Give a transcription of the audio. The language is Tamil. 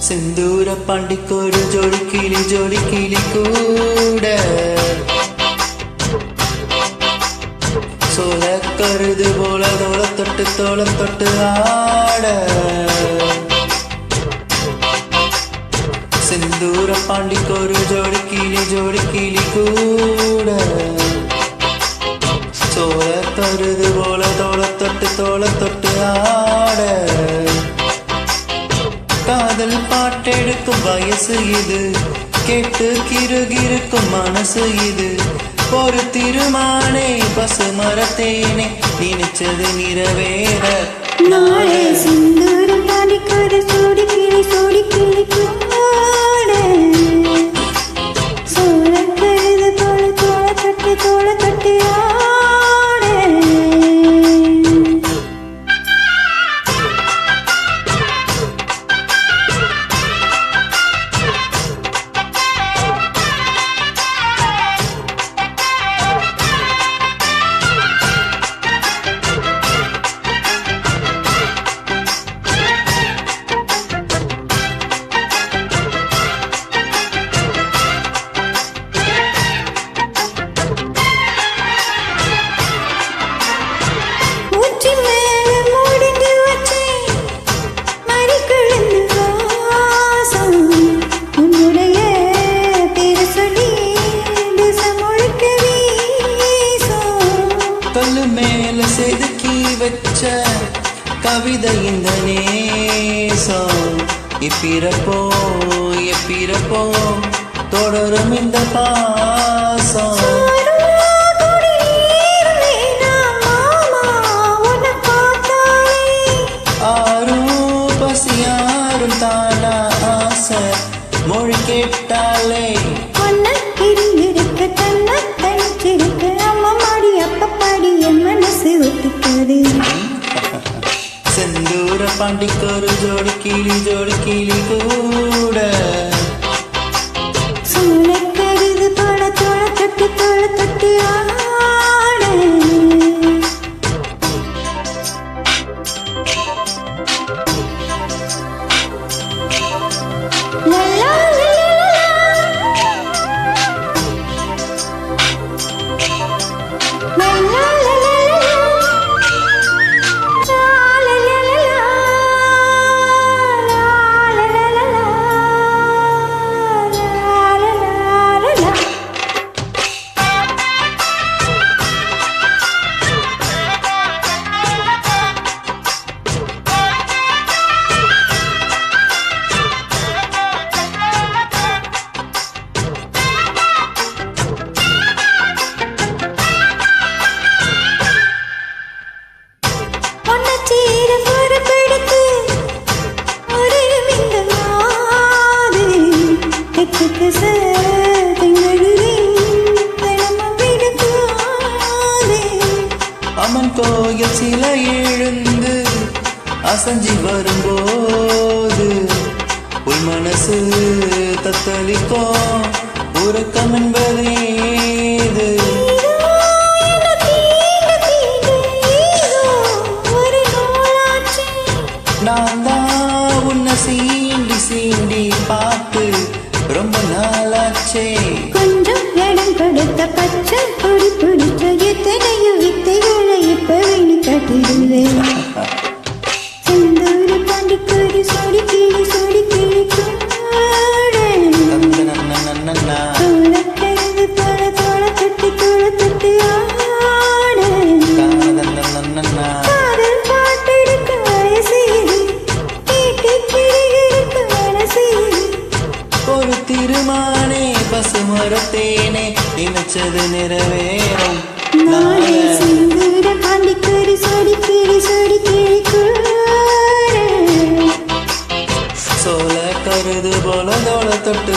செந்தூர பாண்டிக்கொரு ஜோடி கிளி கூட சோல கருது போல தோள தொட்டு ஆட செந்தூர பாண்டிக்கொரு ஜோடி கிளி கூட சோல கருது போல தோள தொட்டு ஆட காதல் பாட்டெடுக்கும் வயசு இது, கேட்டு கிருகிருக்கும் மனசு இது. ஒரு திருமானே பசு மரத்தேனே நினைச்சது நிறைவேற நாளே சிந்தூரம் பாடிக்கொரு சோடி கிளி கூட சோழ கருது தோள தொட்டு ஆட கல்லு மேல செதுக்கி வச்ச கவிதை இந்த நேசம் எப்பிறப்போ தொடரும் இந்த பாசம் ஆரும் பசியாரும் தானா ஆசை மொழி கேட்டாலே செந்தூர பாண்டிக்கொரு ஜோடி கிளி கூட சூழக்கருது தோள தொட்டு ஆட அம்மன் கோயில் சில எழுந்து அசஞ்சி வரும்போது உள் மனசு தத்தளிக்கும் உறக்கம் என்பதேது நான் தான் உன்னை சீண்டி பார்த்து ரொம்ப நாளாச்சே கொஞ்சம் இடம் கொடுத்த பச்சை பொடி பிடிச்ச எத்தனையோ வித்தைகளை இப்ப வேணி கட்டிடுவேன் செந்தூர பாண்டிக்கொரு சோடி கிளி கூட சோழக்கருது தோள தொட்டு ஆட காதல் பாட்டெடுக்கும் வயசு இது, கேட்டு கிருகிருக்கும் மனசு இது. ஒரு திருமானே பசு மரத்தேனே நினைச்சது நிறைவேறும் நாளே சிந்தூர பாண்டிக்கொரு சோடி கிளி கூட சோல கருது போல தோள தொட்டு